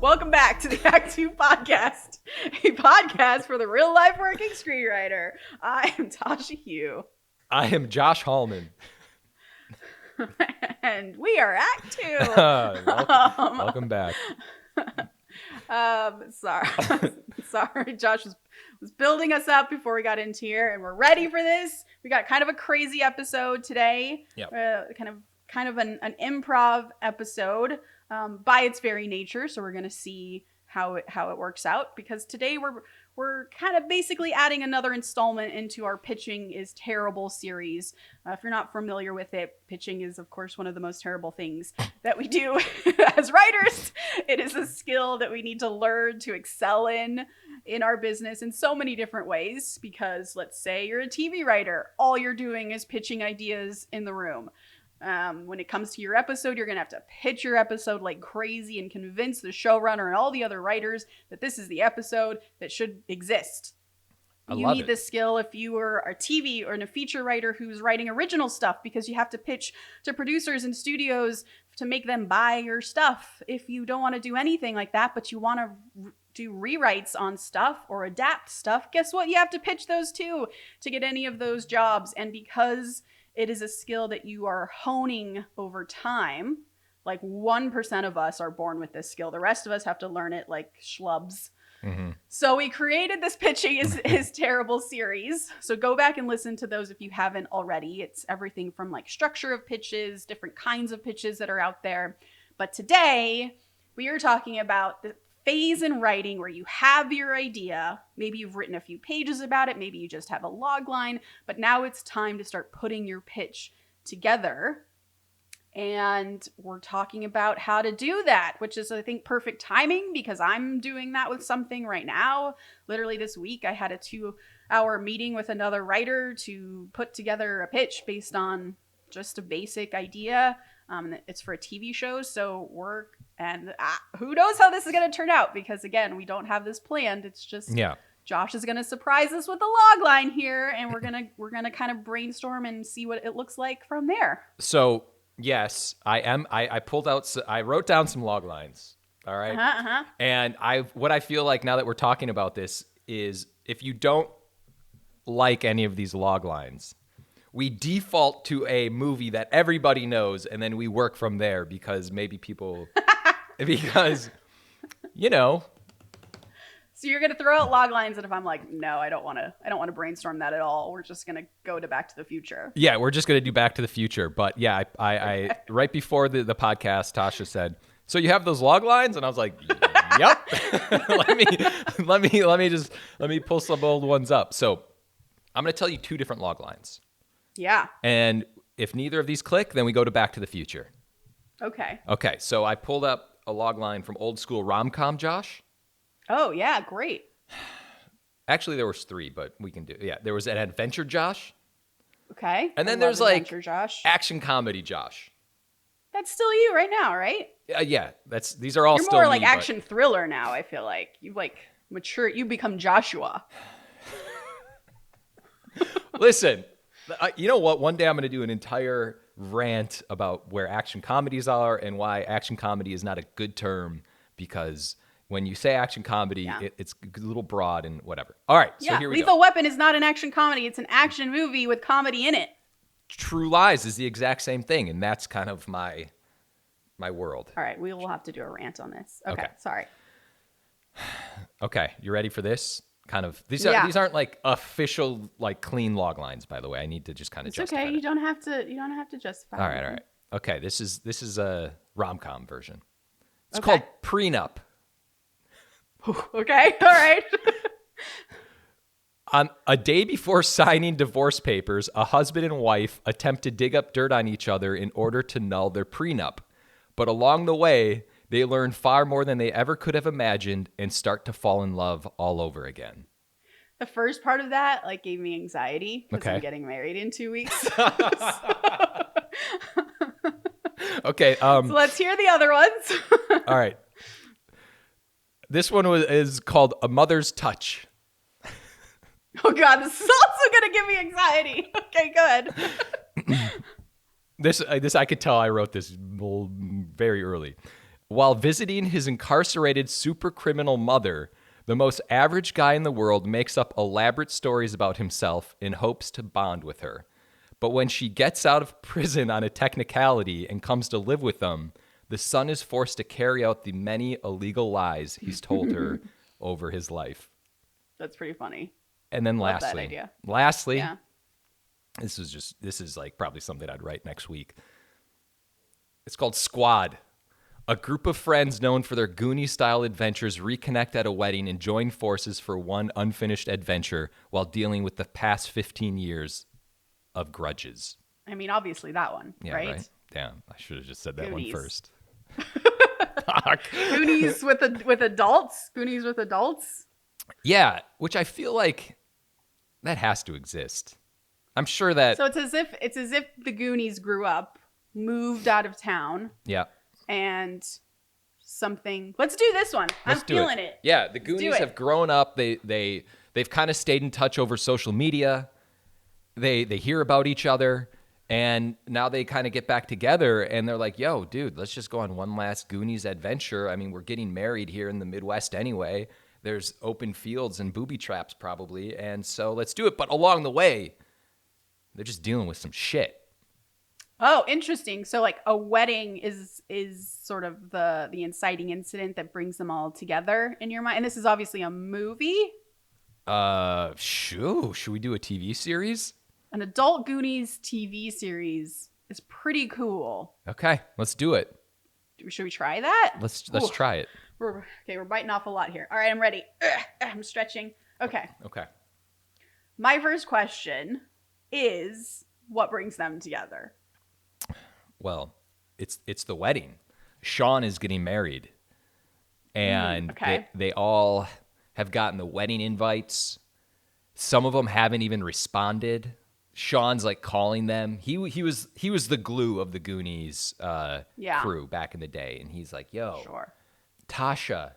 Welcome back to the Act Two podcast, a podcast for the real life working screenwriter. I am Tasha Hugh. I am Josh Hallman. And we are Act Two. Welcome back. Sorry, Josh was building us up before we got into here, and we're ready for this. We got kind of a crazy episode today. Yep. Kind of an improv episode by its very nature. So we're going to see how it works out, because today we're kind of basically adding another installment into our Pitching is Terrible series. If you're not familiar with it, pitching is, of course, one of the most terrible things that we do as writers. It is a skill that we need to learn to excel in our business in so many different ways, because let's say you're a TV writer. All you're doing is pitching ideas in the room. When it comes to your episode, you're going to have to pitch your episode like crazy and convince the showrunner and all the other writers that this is the episode that should exist. You need this skill if you are a TV or a feature writer who's writing original stuff, because you have to pitch to producers and studios to make them buy your stuff. If you don't want to do anything like that, but you want to do rewrites on stuff or adapt stuff, guess what? You have to pitch those too to get any of those jobs. And because it is a skill that you are honing over time. Like 1% of us are born with this skill. The rest of us have to learn it like schlubs. Mm-hmm. So we created this Pitching is Terrible series. So go back and listen to those if you haven't already. It's everything from like structure of pitches, different kinds of pitches that are out there. But today we are talking about the phase in writing where you have your idea. Maybe you've written a few pages about it. Maybe you just have a log line, but now it's time to start putting your pitch together. And we're talking about how to do that, which is, I think, perfect timing, because I'm doing that with something right now. Literally this week, I had a 2-hour meeting with another writer to put together a pitch based on just a basic idea. It's for a TV show, so who knows how this is going to turn out, because again, we don't have this planned. It's just Josh is going to surprise us with a log line here, and we're gonna kind of brainstorm and see what it looks like from there. So yes, I am. I wrote down some log lines. All right, and what I feel like now that we're talking about this is, if you don't like any of these log lines, we default to a movie that everybody knows, and then we work from there, because maybe people, you know. So you're gonna throw out log lines, and if I'm like, no, I don't want to brainstorm that at all, we're just gonna go to Back to the Future. Yeah, we're just gonna do Back to the Future. But yeah, I right before the podcast, Tasha said, "So you have those log lines?" And I was like, "Yep." let me pull some old ones up. So I'm gonna tell you 2 different log lines. Yeah. And if neither of these click, then we go to Back to the Future. Okay. Okay, so I pulled up a log line from old school rom-com, Josh. Oh, yeah, great. Actually, there was 3, but we can do. Yeah, there was an adventure Josh. Okay. And then there's like Josh. action comedy Josh. That's still you right now, right? Yeah, these are all You're still more like me, action thriller now, I feel like. You like mature, you become Joshua. Listen, you know what? One day I'm going to do an entire rant about where action comedies are and why action comedy is not a good term, because when you say action comedy, it's a little broad and whatever. All right, so here we go. Lethal Weapon is not an action comedy. It's an action movie with comedy in it. True Lies is the exact same thing, and that's kind of my world. All right, we will have to do a rant on this. Okay. Sorry. Okay, you ready for this? These aren't like official, like clean log lines, by the way. I need to just kind of justify. Okay, you don't have to justify. All right. Okay, this is a rom-com version. It's called Prenup. Okay, all right. On a day before signing divorce papers, a husband and wife attempt to dig up dirt on each other in order to null their prenup. But along the way, they learn far more than they ever could have imagined and start to fall in love all over again. The first part of that gave me anxiety, because I'm getting married in 2 weeks. Okay. So let's hear the other ones. All right. This one is called A Mother's Touch. Oh God, this is also going to give me anxiety. Okay, good. This I could tell I wrote this very early. While visiting his incarcerated super criminal mother, the most average guy in the world makes up elaborate stories about himself in hopes to bond with her. But when she gets out of prison on a technicality and comes to live with them, the son is forced to carry out the many illegal lies he's told her over his life. That's pretty funny. And then Love that idea. lastly, Yeah. this is like probably something I'd write next week. It's called Squad. A group of friends known for their Goonie-style adventures reconnect at a wedding and join forces for one unfinished adventure while dealing with the past 15 years of grudges. I mean, obviously that one, Yeah, right? Damn, I should have just said that Goonies. one first. Goonies with adults? Goonies with adults? Yeah, which I feel like that has to exist. I'm sure that... So it's as if the Goonies grew up, moved out of town. Yeah. And something. Let's do this one. I'm feeling it. Yeah, the Goonies have grown up. They've kind of stayed in touch over social media. They hear about each other, and now they kind of get back together, and they're like, "Yo, dude, let's just go on one last Goonies adventure." I mean, we're getting married here in the Midwest anyway. There's open fields and booby traps probably, and so let's do it. But along the way, they're just dealing with some shit. Oh, interesting. So like a wedding is sort of the inciting incident that brings them all together in your mind. And this is obviously a movie. Should we do a TV series? An adult Goonies TV series is pretty cool. Okay, let's do it. Should we try that? Let's try it. We're biting off a lot here. All right, I'm ready. I'm stretching. Okay. My first question is, what brings them together? Well, it's the wedding. Sean is getting married, and they all have gotten the wedding invites. Some of them haven't even responded. Sean's like calling them. He was the glue of the Goonies crew back in the day, and he's like, "Yo, sure. Tasha,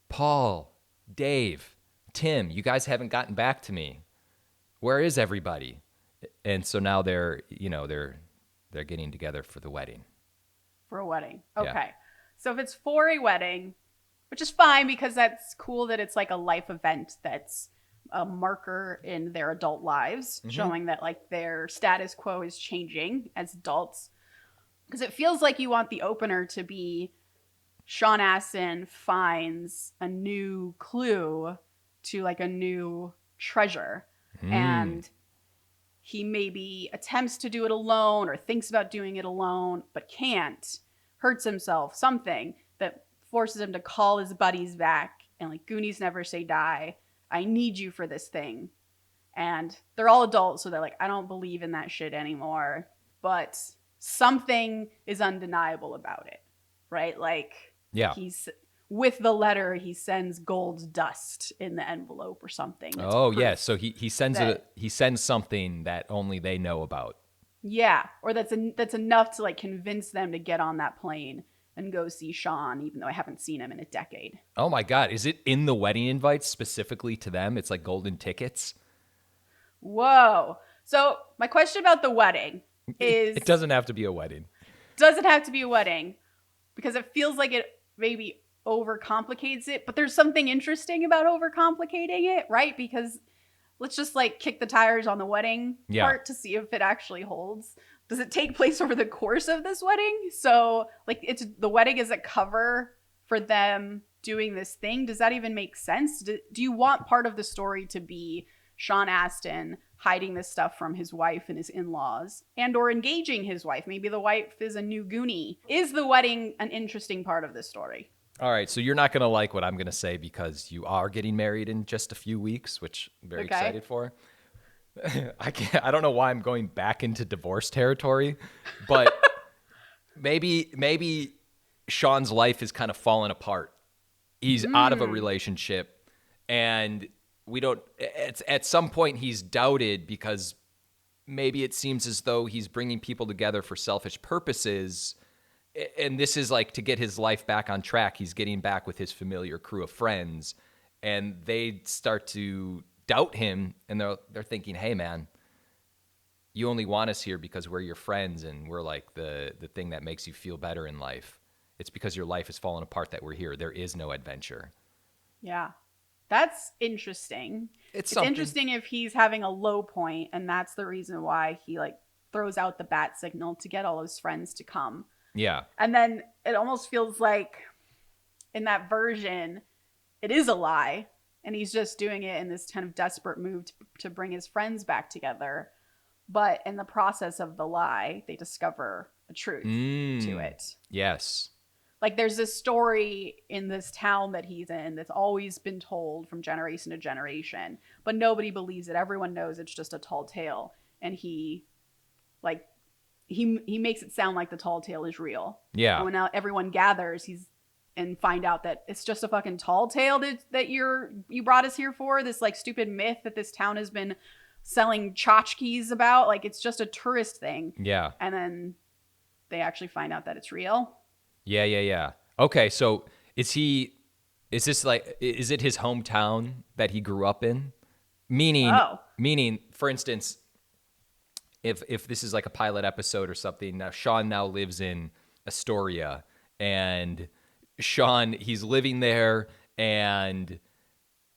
Paul, Dave, Tim, you guys haven't gotten back to me. Where is everybody?" And so now they're getting together for the wedding. For a wedding. Okay. Yeah. So if it's for a wedding, which is fine because that's cool that it's like a life event that's a marker in their adult lives, showing that like their status quo is changing as adults. Because it feels like you want the opener to be Sean Astin finds a new clue to like a new treasure. And he maybe attempts to do it alone or thinks about doing it alone, but can't, hurts himself, something that forces him to call his buddies back and like, Goonies never say die. I need you for this thing. And they're all adults, so they're like, I don't believe in that shit anymore. But something is undeniable about it, right? Like, he's with the letter, he sends gold dust in the envelope or something. Oh yeah, so he sends something that only they know about. Yeah, or that's enough to like convince them to get on that plane and go see Sean, even though I haven't seen him in a decade. Oh my God, is it in the wedding invites specifically to them? It's like golden tickets. Whoa. So my question about the wedding is... It doesn't have to be a wedding. Doesn't have to be a wedding because it feels like it maybe overcomplicates it, but there's something interesting about overcomplicating it, right? Because let's just like kick the tires on the wedding part to see if it actually holds. Does it take place over the course of this wedding? So like the wedding is a cover for them doing this thing. Does that even make sense? Do you want part of the story to be Sean Astin hiding this stuff from his wife and his in-laws and or engaging his wife? Maybe the wife is a new Goonie. Is the wedding an interesting part of this story? All right, so you're not going to like what I'm going to say because you are getting married in just a few weeks, which I'm very excited for. I don't know why I'm going back into divorce territory, but maybe Sean's life is kind of falling apart. He's out of a relationship, and at some point he's doubted because maybe it seems as though he's bringing people together for selfish purposes. And this is like to get his life back on track. He's getting back with his familiar crew of friends, and they start to doubt him, and they're thinking, hey man, you only want us here because we're your friends and we're like the thing that makes you feel better in life. It's because your life has fallen apart that we're here. There is no adventure. Yeah. That's interesting. It's interesting if he's having a low point and that's the reason why he like throws out the bat signal to get all his friends to come. Yeah. And then it almost feels like in that version, it is a lie. And he's just doing it in this kind of desperate move to bring his friends back together. But in the process of the lie, they discover a truth to it. Yes. Like there's this story in this town that he's in that's always been told from generation to generation, but nobody believes it. Everyone knows it's just a tall tale. And he makes it sound like the tall tale is real. Yeah. And when now everyone gathers, and find out that it's just a fucking tall tale that you brought us here for, this like stupid myth that this town has been selling tchotchkes about. Like it's just a tourist thing. Yeah. And then they actually find out that it's real. Yeah. Okay, so is it his hometown that he grew up in? Meaning, for instance, if this is like a pilot episode or something, now Sean now lives in Astoria, and Sean, he's living there, and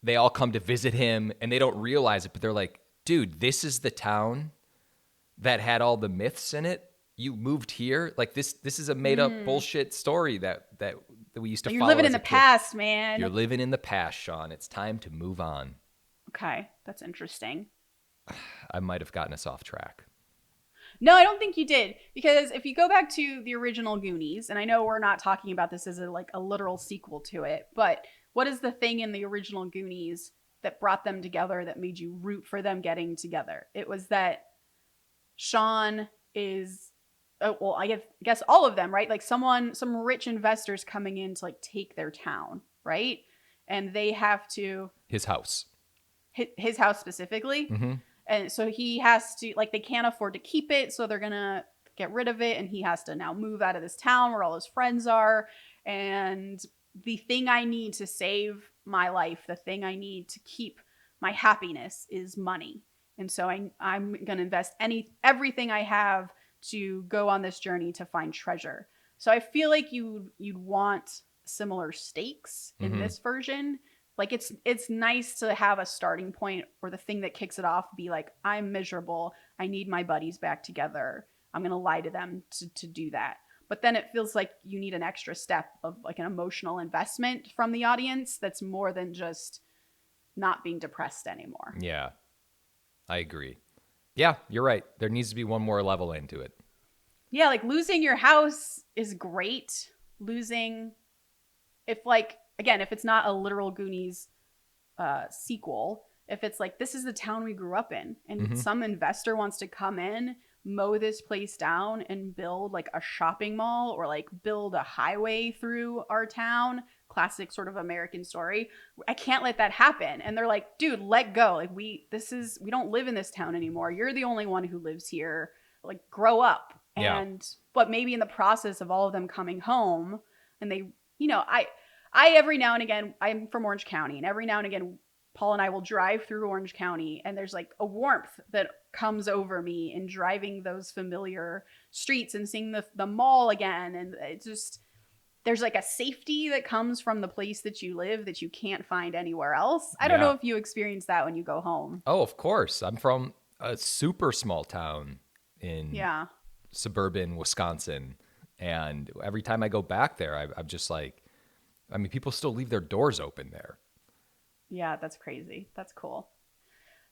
they all come to visit him, and they don't realize it, but they're like, dude, this is the town that had all the myths in it. You moved here? Like this is a made up bullshit story that we used to follow. You're living in the past, man. You're living in the past, Sean. It's time to move on. Okay, that's interesting. I might have gotten us off track. No, I don't think you did. Because if you go back to the original Goonies, and I know we're not talking about this as a literal sequel to it, but what is the thing in the original Goonies that brought them together that made you root for them getting together? It was that Sean is... well, I guess all of them, right? Like some rich investors coming in to like take their town, right? And they have to... His house specifically. Mm-hmm. And so he has to, like, they can't afford to keep it, so they're going to get rid of it. And he has to now move out of this town where all his friends are. And the thing I need to save my life, the thing I need to keep my happiness is money. And so I'm going to invest everything I have to go on this journey to find treasure. So I feel like you'd want similar stakes in this version. Like it's nice to have a starting point or the thing that kicks it off be like, I'm miserable. I need my buddies back together. I'm going to lie to them to do that. But then it feels like you need an extra step of like an emotional investment from the audience that's more than just not being depressed anymore. Yeah, I agree. Yeah, you're right. There needs to be one more level into it. Yeah, like losing your house is great. If it's not a literal Goonies sequel, if it's like, this is the town we grew up in, and some investor wants to come in, mow this place down, and build like a shopping mall or like build a highway through our town, classic sort of American story. I can't let that happen. And they're like, dude, let go. Like we don't live in this town anymore. You're the only one who lives here. Like grow up. Yeah. But maybe in the process of all of them coming home, and they, I every now and again, I'm from Orange County, and every now and again, Paul and I will drive through Orange County, and there's like a warmth that comes over me in driving those familiar streets and seeing the mall again. And it's just, there's like a safety that comes from the place that you live that you can't find anywhere else. I don't know if you experience that when you go home. Oh, of course. I'm from a super small town in suburban Wisconsin. And every time I go back there, I'm just like, I mean, people still leave their doors open there. Yeah, that's crazy. That's cool.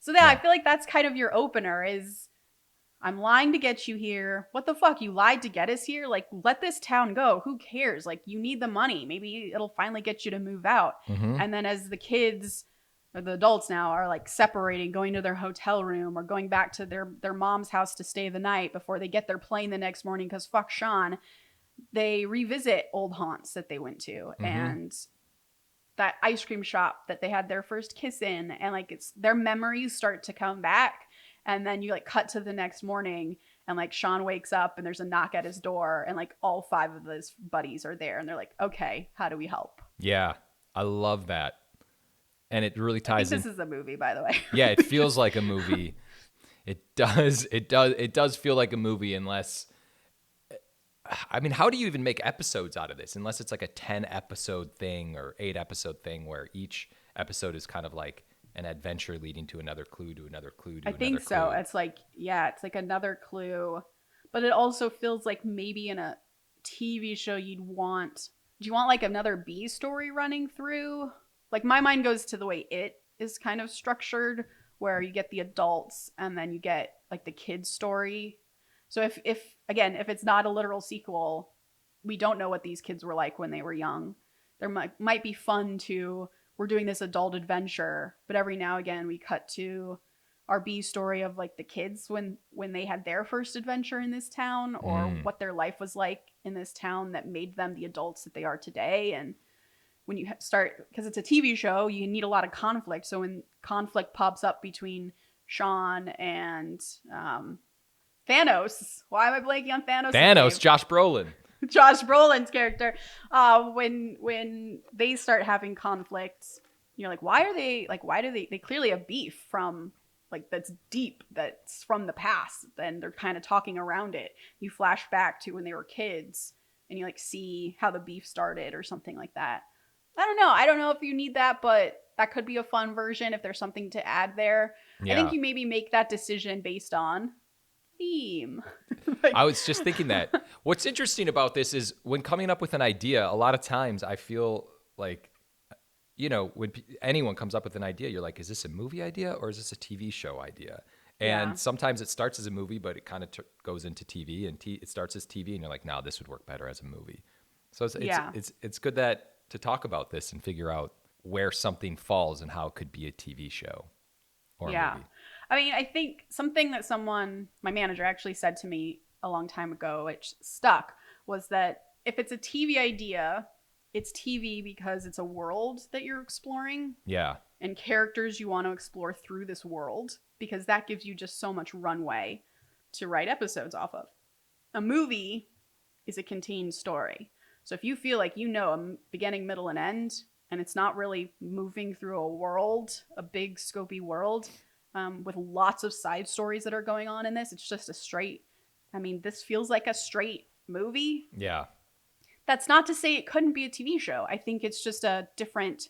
So I feel like that's kind of your opener is, I'm lying to get you here. What the fuck? You lied to get us here? Like, let this town go. Who cares? Like, you need the money. Maybe it'll finally get you to move out. And then as the kids, or the adults now, are like separating, going to their hotel room or going back to their mom's house to stay the night before they get their plane the next morning because fuck Sean, they revisit old haunts that they went to. And that ice cream shop that they had their first kiss in, and like their memories start to come back. And then you like cut to the next morning, and like Sean wakes up and there's a knock at his door, and like all 5 of his buddies are there, and they're like, okay, how do we help? Yeah, I love that. And it really ties in. This is a movie, by the way. Yeah, it feels like a movie. It does feel like a movie, unless I mean, how do you even make episodes out of this? Unless it's like a 10 episode thing or 8 episode thing where each episode is kind of like an adventure leading to another clue to another clue to I another think clue. so. It's like, yeah, it's like another clue. But it also feels like maybe in a TV show do you want like another B story running through? Like my mind goes to the way It is kind of structured, where you get the adults and then you get like the kids story. So if it's not a literal sequel, we don't know what these kids were like when they were young. There might be fun to, we're doing this adult adventure, but every now and again we cut to our B story of like the kids when they had their first adventure in this town, or what their life was like in this town that made them the adults that they are today. And when you start, because it's a TV show, you need a lot of conflict. So when conflict pops up between Sean and Thanos, why am I blanking on Thanos? Thanos, Josh Brolin. Josh Brolin's character, when they start having conflicts, you're like, why do they clearly have beef from like that's deep, that's from the past, then they're kind of talking around it. You flash back to when they were kids and you like see how the beef started or something like that. I don't know if you need that, but that could be a fun version if there's something to add there. Yeah. I think you maybe make that decision based on theme. Like, I was just thinking that. What's interesting about this is when coming up with an idea, a lot of times I feel like, you know, when anyone comes up with an idea, you're like, is this a movie idea or is this a TV show idea? And sometimes it starts as a movie, but it kind of goes into TV, and it starts as TV, and you're like, no, this would work better as a movie. So it's good to talk about this and figure out where something falls and how it could be a TV show or a movie. I mean, I think something that my manager actually said to me a long time ago, which stuck, was that if it's a TV idea, it's TV because it's a world that you're exploring. Yeah. And characters you want to explore through this world, because that gives you just so much runway to write episodes off of. A movie is a contained story. So if you feel like you know a beginning, middle, and end, and it's not really moving through a world, a big scopy world, with lots of side stories that are going on in this, it's just this feels like a straight movie. Yeah. That's not to say it couldn't be a TV show. I think it's just a different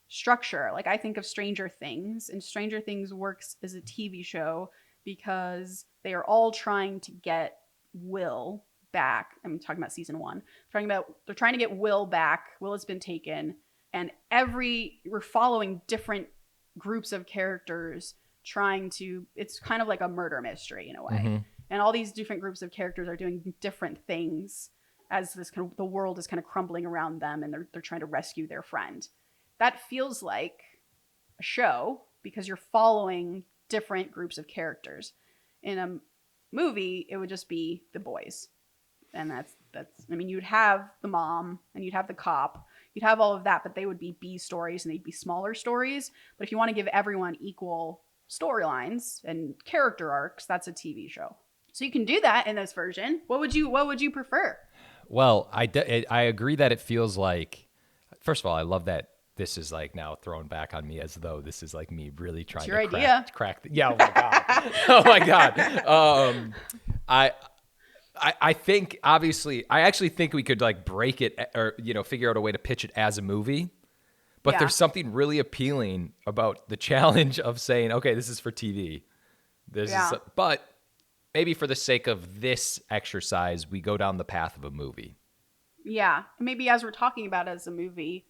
structure. Like I think of Stranger Things, and Stranger Things works as a TV show because they are all trying to get Will back. I'm talking about season 1. They're trying to get Will back. Will has been taken, and we're following different groups of characters it's kind of like a murder mystery in a way. Mm-hmm. And all these different groups of characters are doing different things as the world is kind of crumbling around them, and they're trying to rescue their friend. That feels like a show because you're following different groups of characters. In a movie, it would just be the boys. And that's you'd have the mom and you'd have the cop. You'd have all of that, but they would be B stories and they'd be smaller stories. But if you want to give everyone equal storylines and character arcs, that's a TV show. So you can do that in this version. What would you prefer? Well, I agree that it feels like, first of all, I love that this is like now thrown back on me as though this is like me really trying to crack. Yeah. Oh my God. Oh my God. I think obviously, I actually think we could like break it or, figure out a way to pitch it as a movie, but there's something really appealing about the challenge of saying, okay, this is for TV. But maybe for the sake of this exercise, we go down the path of a movie. Yeah. Maybe as we're talking about it as a movie,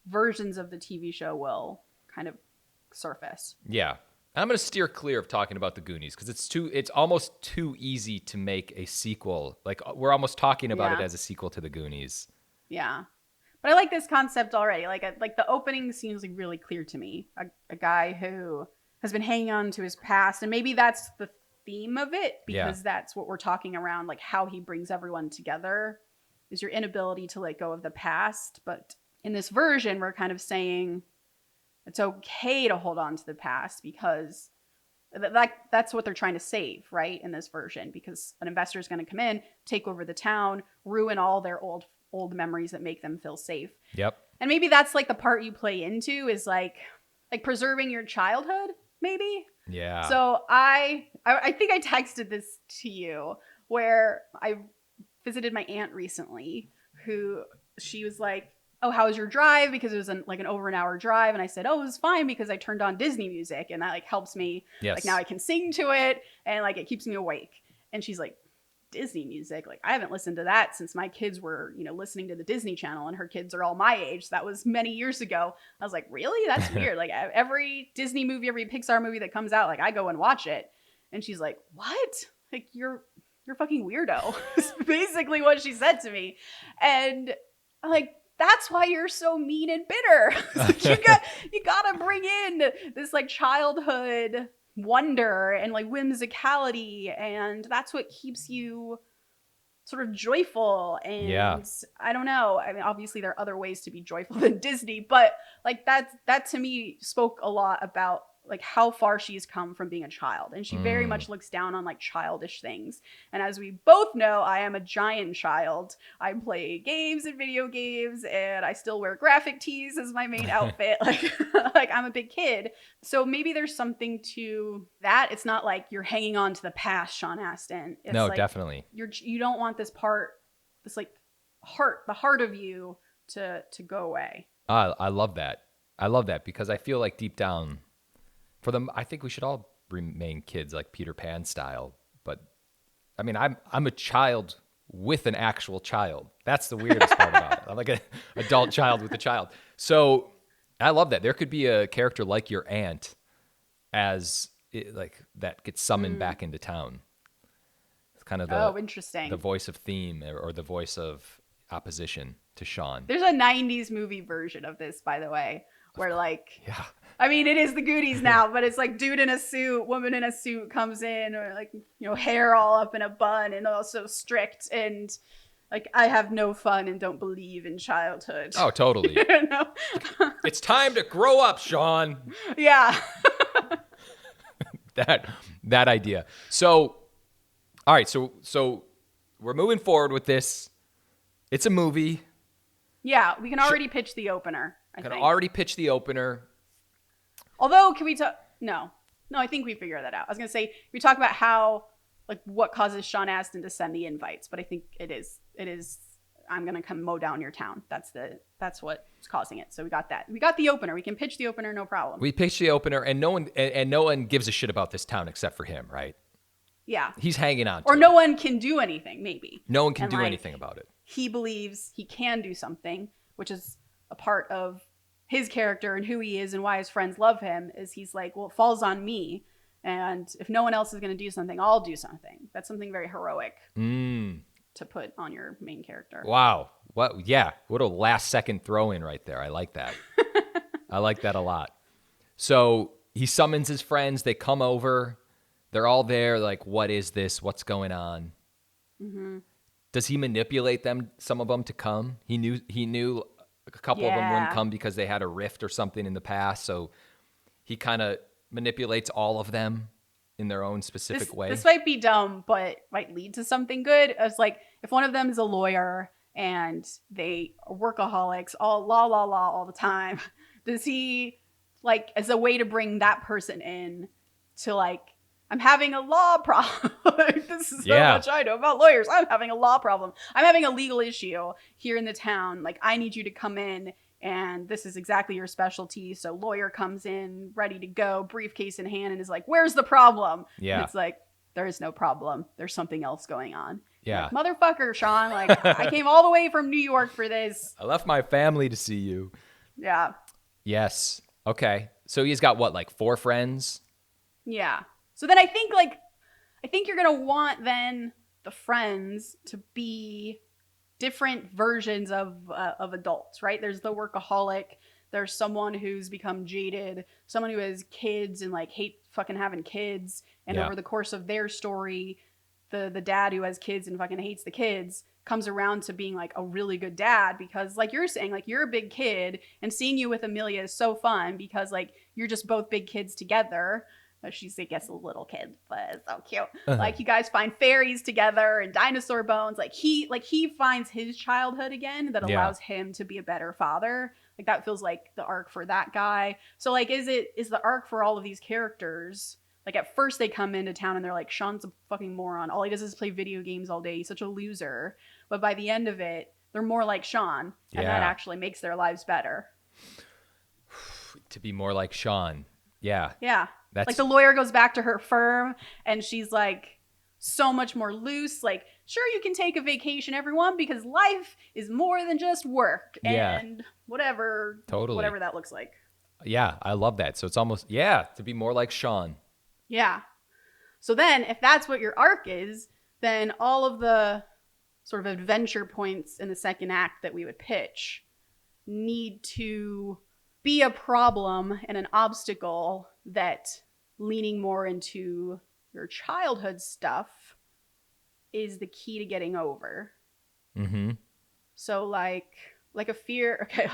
versions of the TV show will kind of surface. Yeah. I'm going to steer clear of talking about the Goonies because it's almost too easy to make a sequel. Like we're almost talking about it as a sequel to the Goonies. Yeah. But I like this concept already. Like the opening seems like really clear to me. A guy who has been hanging on to his past, and maybe that's the theme of it because that's what we're talking around, like how he brings everyone together is your inability to let go of the past. But in this version, we're kind of saying it's okay to hold on to the past because that's what they're trying to save, right? In this version, because an investor is going to come in, take over the town, ruin all their old memories that make them feel safe. Yep. And maybe that's like the part you play into is like preserving your childhood, maybe. Yeah. So I think I texted this to you where I visited my aunt recently, who she was like, oh, how was your drive? Because it was like an over an hour drive. And I said, oh, it was fine because I turned on Disney music and that like helps me. Yes. Like now I can sing to it and like it keeps me awake. And she's like, Disney music? Like I haven't listened to that since my kids were, you know, listening to the Disney Channel, and her kids are all my age. So that was many years ago. I was like, really? That's weird. Like every Disney movie, every Pixar movie that comes out, like I go and watch it. And she's like, what? Like you're a fucking weirdo. Is basically what she said to me. And I'm like, that's why you're so mean and bitter. you gotta bring in this like childhood wonder and like whimsicality, and that's what keeps you sort of joyful. And I don't know. I mean, obviously there are other ways to be joyful than Disney, but like that to me spoke a lot about like how far she's come from being a child. And she very much looks down on like childish things. And as we both know, I am a giant child. I play games and video games, and I still wear graphic tees as my main outfit. Like I'm a big kid. So maybe there's something to that. It's not like you're hanging on to the past, Sean Astin. It's no, like definitely. You don't want this part, this like the heart of you to go away. I love that. I love that because I feel like deep down, for them, I think we should all remain kids, like Peter Pan style. But I mean, I'm a child with an actual child. That's the weirdest part about it. I'm like an adult child with a child. So I love that. There could be a character like your aunt, like that gets summoned back into town. It's kind of interesting. The voice of theme or the voice of opposition to Sean. There's a 90s movie version of this, by the way, where like, I mean, it is the Goonies now, but it's like dude in a suit, woman in a suit comes in, or like, you know, hair all up in a bun and also strict, and like, I have no fun and don't believe in childhood. Oh, totally. You know? It's time to grow up, Sean. Yeah. that idea. So, all right. So we're moving forward with this. It's a movie. Yeah. We can already pitch the opener. I think. Already pitch the opener. Although, can we talk? No, I think we figured that out. I was going to say, we talk about how, like, what causes Sean Astin to send the invites, but I think it is, I'm going to come mow down your town. That's what's causing it. So we got that. We got the opener. We can pitch the opener, no problem. We pitch the opener, and no one gives a shit about this town except for him, right? Yeah. He's hanging on to Or it. no one can do anything, maybe. No one can do anything about it. He believes he can do something, which is a part of his character and who he is and why his friends love him, is he's like, well, it falls on me. And if no one else is going to do something, I'll do something. That's something very heroic to put on your main character. Wow. What? Yeah. What a last second throw in right there. I like that. I like that a lot. So he summons his friends. They come over. They're all there. Like, what is this? What's going on? Mm-hmm. Does he manipulate them? Some of them to come. He knew a couple of them wouldn't come because they had a rift or something in the past. So he kind of manipulates all of them in their own specific way. This might be dumb, but might lead to something good. It's like, if one of them is a lawyer and they are workaholics, all all the time, does he, like, as a way to bring that person in to, like, I'm having a law problem. This is how much I know about lawyers. I'm having a law problem. I'm having a legal issue here in the town. Like, I need you to come in, and this is exactly your specialty. So lawyer comes in, ready to go, briefcase in hand, and is like, where's the problem? Yeah. And it's like, there is no problem. There's something else going on. Yeah. Like, motherfucker, Sean. Like, I came all the way from New York for this. I left my family to see you. Yeah. Yes. Okay. So he's got what, like 4 friends? Yeah. So then I think you're going to want then the friends to be different versions of adults, right? There's the workaholic. There's someone who's become jaded, someone who has kids and like hate fucking having kids. And over the course of their story, the dad who has kids and fucking hates the kids comes around to being like a really good dad, because like you're saying, like, you're a big kid and seeing you with Amelia is so fun because like you're just both big kids together. She's, I guess, a little kid, but it's so cute. Uh-huh. Like, you guys find fairies together and dinosaur bones. Like he finds his childhood again that allows him to be a better father. Like, that feels like the arc for that guy. So like, is the arc for all of these characters Like at first they come into town and they're like, Sean's a fucking moron. All he does is play video games all day. He's such a loser. But by the end of it, they're more like Sean. And that actually makes their lives better. To be more like Sean. Yeah. Yeah. Like the lawyer goes back to her firm and she's like so much more loose. Like, sure, you can take a vacation, everyone, because life is more than just work and whatever that looks like. Yeah, I love that. So it's almost, to be more like Sean. Yeah. So then if that's what your arc is, then all of the sort of adventure points in the second act that we would pitch need to be a problem and an obstacle that leaning more into your childhood stuff is the key to getting over. Mm-hmm. So like a fear. Okay.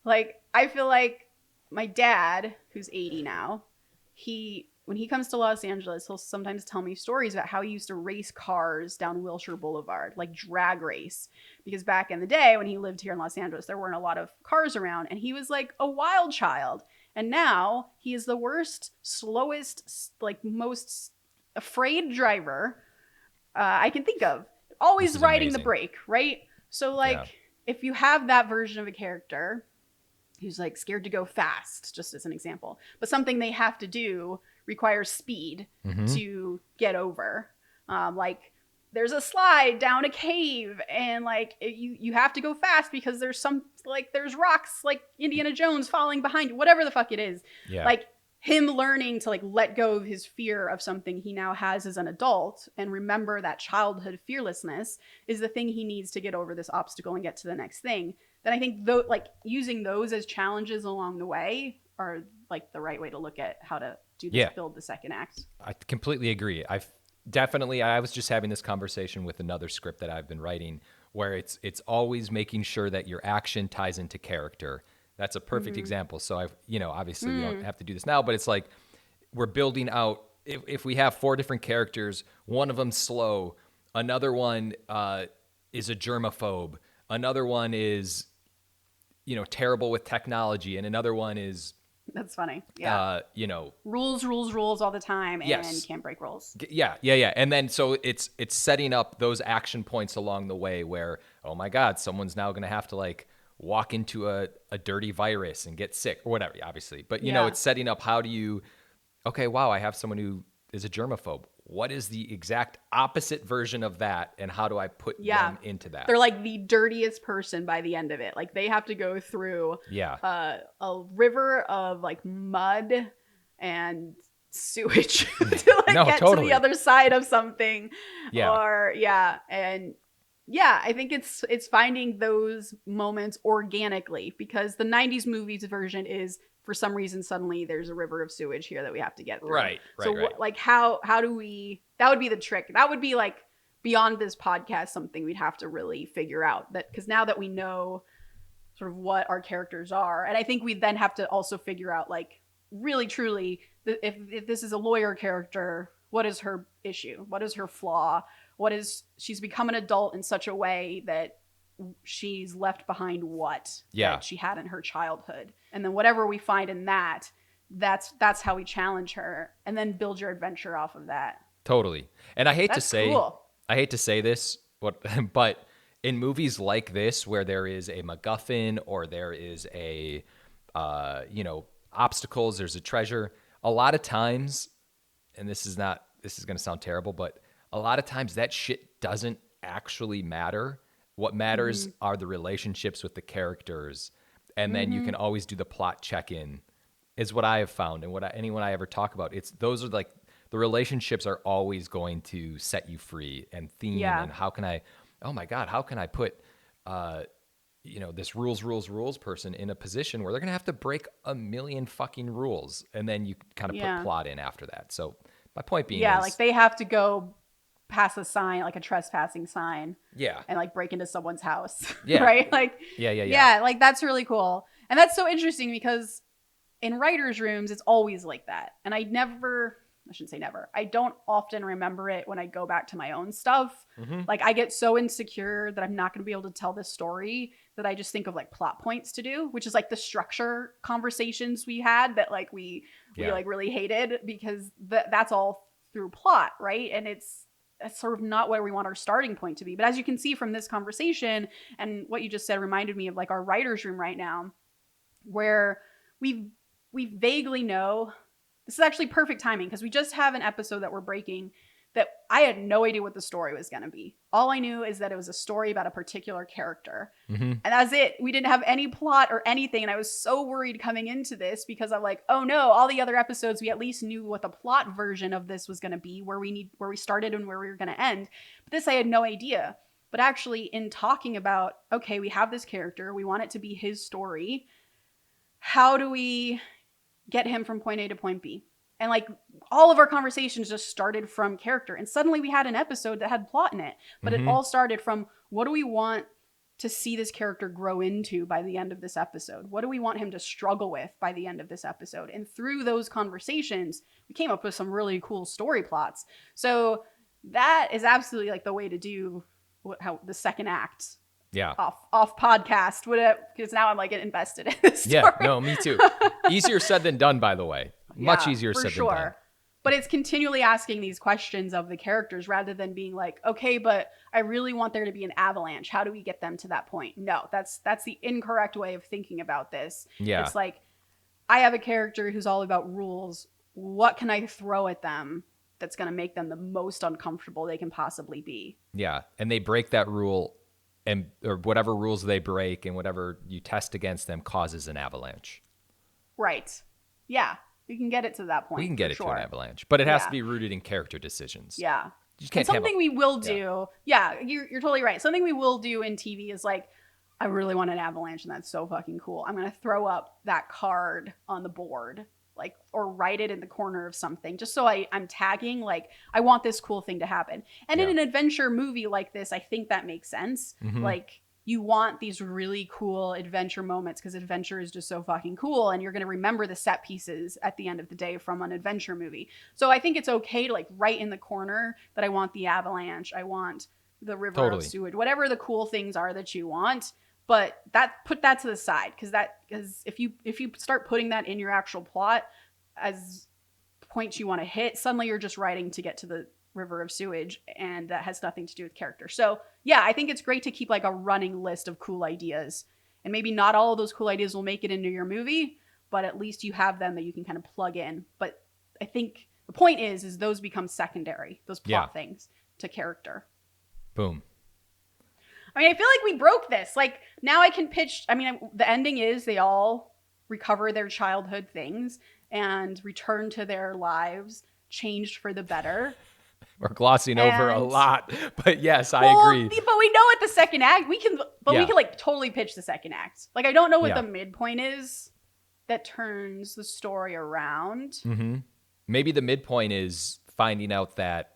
Like I feel like my dad, who's 80 now, when he comes to Los Angeles, he'll sometimes tell me stories about how he used to race cars down Wilshire Boulevard, like drag race. Because back in the day when he lived here in Los Angeles, there weren't a lot of cars around. And he was like a wild child. And now he is the worst, slowest, like most afraid driver I can think of. Always riding the brake, right? So like if you have that version of a character who's like scared to go fast, just as an example, but something they have to do requires speed to get over. Like there's a slide down a cave and like you have to go fast because there's rocks like Indiana Jones falling behind you, whatever the fuck it is. Yeah. Like him learning to like let go of his fear of something he now has as an adult and remember that childhood fearlessness is the thing he needs to get over this obstacle and get to the next thing. Then I think like using those as challenges along the way are like the right way to look at how to do this, build the second act. I completely agree. I was just having this conversation with another script that I've been writing where it's always making sure that your action ties into character. That's a perfect example. So obviously we don't have to do this now, but it's like we're building out, if we have 4 different characters, one of them slow, another one is a germaphobe, another one is, terrible with technology, and another one is... That's funny. Yeah. Rules all the time, and you can't break rules. Yeah. And then so it's setting up those action points along the way where, oh my God, someone's now going to have to like walk into a dirty virus and get sick or whatever, obviously. But it's setting up how do you, okay, wow, I have someone who is a germaphobe. What is the exact opposite version of that, and how do I put them into that? They're like the dirtiest person by the end of it. Like they have to go through a river of like mud and sewage to get to the other side of something. I think it's finding those moments organically, because the 90s movies version is, for some reason, suddenly there's a river of sewage here that we have to get through. Right. Like how do we, that would be the trick. That would be like beyond this podcast, something we'd have to really figure out, that because now that we know sort of what our characters are, and I think we then have to also figure out like really truly if this is a lawyer character, what is her issue? What is her flaw? She's become an adult in such a way that she's left behind that she had in her childhood. And then whatever we find in that's how we challenge her, and then build your adventure off of that. Totally. And I hate to say this, but in movies like this, where there is a MacGuffin or there is a, obstacles, there's a treasure, a lot of times, and this is going to sound terrible, but a lot of times that shit doesn't actually matter. What matters are the relationships with the characters. And then you can always do the plot check-in, is what I have found. And anyone I ever talk about, those are like, the relationships are always going to set you free, and theme. And how can I put, this rules person in a position where they're going to have to break a million fucking rules. And then you kind of put plot in after that. So my point being is, like they have to go pass a sign, like a trespassing sign. Yeah. And like break into someone's house. Yeah. Right? Like, yeah. Like that's really cool. And that's so interesting because in writers' rooms, it's always like that. And I I shouldn't say never. I don't often remember it when I go back to my own stuff. Mm-hmm. Like I get so insecure that I'm not going to be able to tell this story that I just think of like plot points to do, which is like the structure conversations we had that like we like really hated because that's all through plot, right? And that's sort of not where we want our starting point to be. But as you can see from this conversation and what you just said reminded me of like our writer's room right now, where we vaguely know. This is actually perfect timing because we just have an episode that we're breaking that I had no idea what the story was going to be. All I knew is that it was a story about a particular character. Mm-hmm. And that's it. We didn't have any plot or anything. And I was so worried coming into this because I'm like, oh no, all the other episodes, we at least knew what the plot version of this was going to be, where we started and where we were going to end. But this, I had no idea. But actually in talking about, okay, we have this character, we want it to be his story. How do we get him from point A to point B? And like all of our conversations just started from character. And suddenly we had an episode that had plot in it. But it all started from, what do we want to see this character grow into by the end of this episode? What do we want him to struggle with by the end of this episode? And through those conversations, we came up with some really cool story plots. So that is absolutely like the way to do how the second act. Yeah. Off podcast, because now I'm like getting invested in this story. Yeah, no, me too. Easier said than done, by the way. Much easier said than done. But it's continually asking these questions of the characters rather than being like, okay, but I really want there to be an avalanche. How do we get them to that point? No, that's the incorrect way of thinking about this. Yeah. It's like, I have a character who's all about rules. What can I throw at them that's going to make them the most uncomfortable they can possibly be? Yeah, and they break that rule, or whatever rules they break and whatever you test against them causes an avalanche. Right. Yeah. We can get it to that point. We can get it to an avalanche, but it has to be rooted in character decisions. Yeah. You can't something we will do. Yeah, you're totally right. Something we will do in TV is like, I really want an avalanche and that's so fucking cool. I'm going to throw up that card on the board, like, or write it in the corner of something just so I'm tagging, like, I want this cool thing to happen. And in an adventure movie like this, I think that makes sense. Mm-hmm. Like, you want these really cool adventure moments because adventure is just so fucking cool. And you're going to remember the set pieces at the end of the day from an adventure movie. So I think it's okay to like write in the corner that I want the avalanche. I want the river of sewage, whatever the cool things are that you want. But put that to the side because if you start putting that in your actual plot as points you want to hit, suddenly you're just writing to get to the river of sewage, and that has nothing to do with character. So yeah, I think it's great to keep like a running list of cool ideas, and maybe not all of those cool ideas will make it into your movie, but at least you have them that you can kind of plug in. But I think the point is those become secondary, those plot things, to character. Boom. I mean, I feel like we broke this. Like, now I can pitch. I mean, the ending is they all recover their childhood things and return to their lives changed for the better. We're glossing over a lot, but yes, I agree. But we know at the second act, we can like totally pitch the second act. Like, I don't know what the midpoint is that turns the story around. Mm-hmm. Maybe the midpoint is finding out that,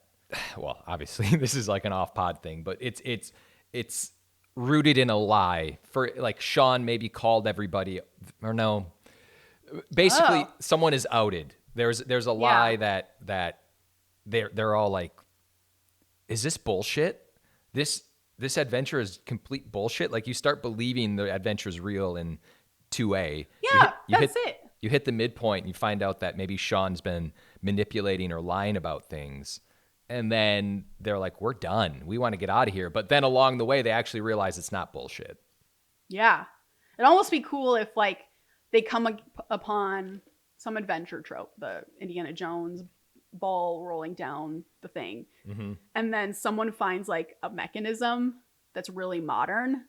well, obviously this is like an off-pod thing, but it's rooted in a lie. For like, Sean maybe called everybody, or no, basically someone is outed. There's a lie that they're all like, is this bullshit? This adventure is complete bullshit. Like, you start believing the adventure is real in 2A. Yeah, that's it. You hit the midpoint and you find out that maybe Sean's been manipulating or lying about things. And then they're like, we're done. We want to get out of here. But then along the way, they actually realize it's not bullshit. Yeah. It'd almost be cool if like they come upon some adventure trope, the Indiana Jones ball rolling down the thing. Mm-hmm. And then someone finds like a mechanism that's really modern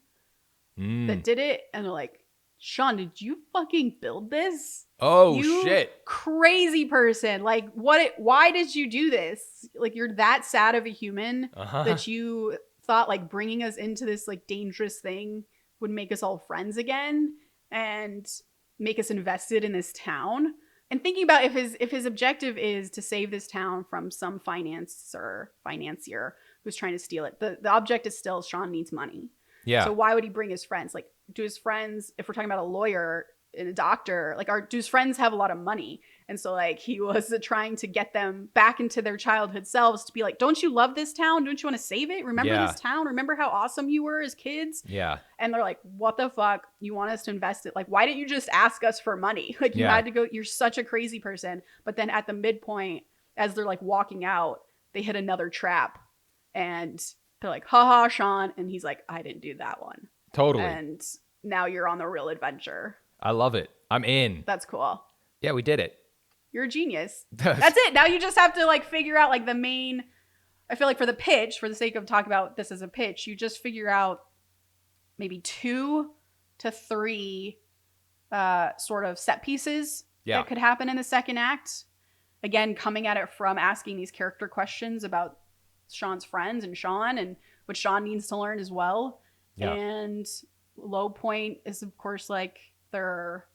that did it. And they're like, Sean, did you fucking build this? Oh, you shit. Crazy person. Like, why did you do this? Like, you're that sad of a human that you thought like bringing us into this like dangerous thing would make us all friends again and make us invested in this town. And thinking about if his objective is to save this town from some financier who's trying to steal it, the object is still Sean needs money. Yeah. So why would he bring his friends? Like, do his friends, if we're talking about a lawyer, a doctor. Like, Du's friends have a lot of money. And so, like, he was trying to get them back into their childhood selves to be like, don't you love this town? Don't you want to save it? Remember this town? Remember how awesome you were as kids? Yeah. And they're like, what the fuck? You want us to invest it? Like, why didn't you just ask us for money? Like, you had to go. You're such a crazy person. But then at the midpoint, as they're like walking out, they hit another trap. And they're like, haha, Sean. And he's like, I didn't do that one. Totally. And now you're on the real adventure. I love it. I'm in. That's cool. Yeah, we did it. You're a genius. That's it. Now you just have to like figure out like the main, I feel like for the pitch, for the sake of talking about this as a pitch, you just figure out maybe 2 to 3 sort of set pieces that could happen in the second act. Again, coming at it from asking these character questions about Sean's friends and Sean and what Sean needs to learn as well. Yeah. And low point is, of course, like they're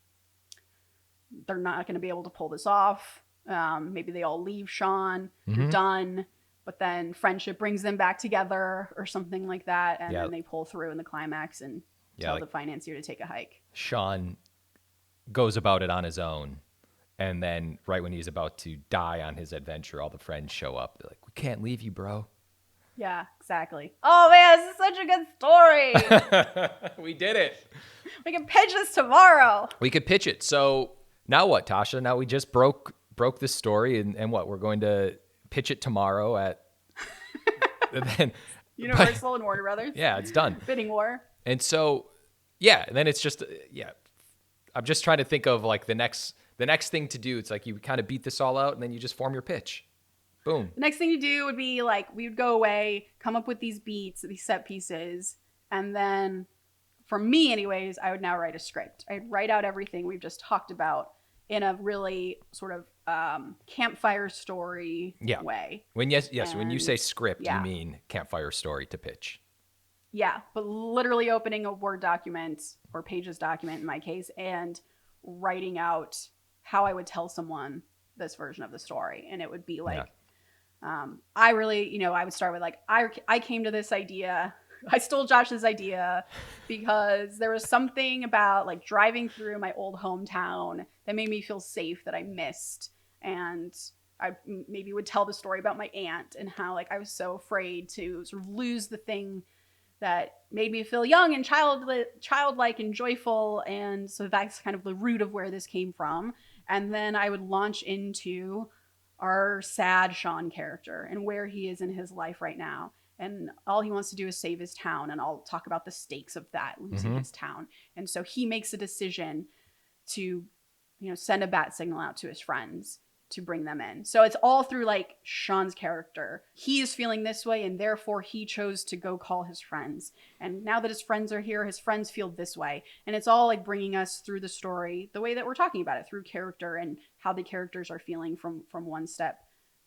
not going to be able to pull this off. Maybe they all leave Sean. They're done. But then friendship brings them back together or something like that. And then they pull through in the climax and tell the financier to take a hike. Sean goes about it on his own. And then right when he's about to die on his adventure, all the friends show up. They're like, we can't leave you, bro. Yeah, exactly. Oh, man, this is such a good story. We did it. We can pitch this tomorrow. We could pitch it. So now what, Tasha? Now we just broke this story, and what? We're going to pitch it tomorrow at then Universal and Warner Brothers. Yeah, it's done. Bidding war. And so, yeah, and then it's just I'm just trying to think of like the next thing to do. It's like you kind of beat this all out, and then you just form your pitch. Boom. The next thing to do would be like we would go away, come up with these beats, these set pieces, and then for me anyways, I would now write a script. I'd write out everything we've just talked about in a really sort of campfire story way. When when you say script, you mean campfire story to pitch. Yeah, but literally opening a Word document or Pages document in my case and writing out how I would tell someone this version of the story. And it would be like, I really, I would start with like, I came to this idea. I stole Josh's idea because there was something about like driving through my old hometown that made me feel safe that I missed. And I maybe would tell the story about my aunt and how like I was so afraid to sort of lose the thing that made me feel young and childlike and joyful. And so that's kind of the root of where this came from. And then I would launch into our sad Sean character and where he is in his life right now. And all he wants to do is save his town. And I'll talk about the stakes of that, losing his town. And so he makes a decision to, send a bat signal out to his friends to bring them in. So it's all through like Sean's character. He is feeling this way and therefore he chose to go call his friends. And now that his friends are here, his friends feel this way. And it's all like bringing us through the story the way that we're talking about it, through character and how the characters are feeling from one step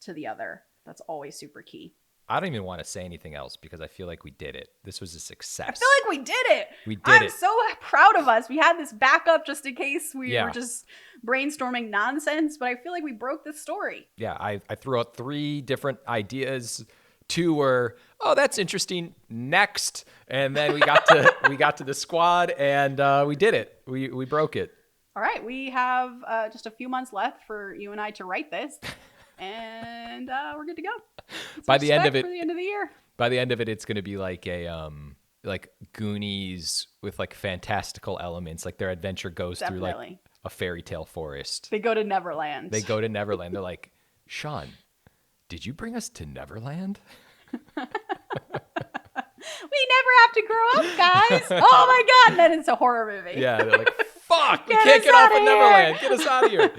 to the other. That's always super key. I don't even want to say anything else because I feel like we did it. This was a success. I feel like we did it. I'm so proud of us. We had this backup just in case we were just brainstorming nonsense, but I feel like we broke this story. Yeah, I threw out 3 different ideas. 2 were, oh, that's interesting. Next. And then we got to the squad and we did it. We broke it. All right. We have just a few months left for you and I to write this. And we're good to go. By the end of it, for the end of the year. By the end of it, it's going to be like a like Goonies with like fantastical elements. Like their adventure goes through like a fairy tale forest. They go to Neverland. They're like, Sean, did you bring us to Neverland? We never have to grow up, guys. Oh my God. And then it's a horror movie. Yeah. They're like, fuck, we can't get off of Neverland. Get us out of here.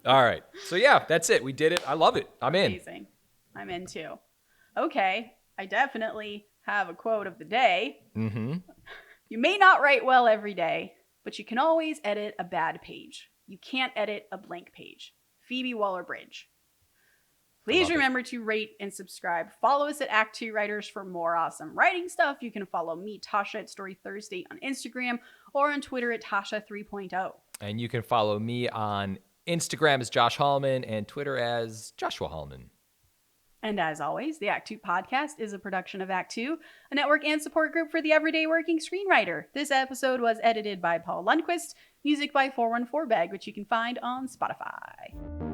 All right. So yeah, that's it. We did it. I love it. I'm in. Amazing. I'm in too. Okay. I definitely have a quote of the day. Mm-hmm. You may not write well every day, but you can always edit a bad page. You can't edit a blank page. Phoebe Waller-Bridge. Please remember to rate and subscribe. Follow us at ActTwoWriters for more awesome writing stuff. You can follow me, Tasha, at Story Thursday on Instagram or on Twitter at Tasha 3.0. And you can follow me on Instagram as Josh Hallman and Twitter as Joshua Hallman. And as always, the Act Two podcast is a production of Act Two, a network and support group for the everyday working screenwriter. This episode was edited by Paul Lundquist, music by 414 Bag, which you can find on Spotify.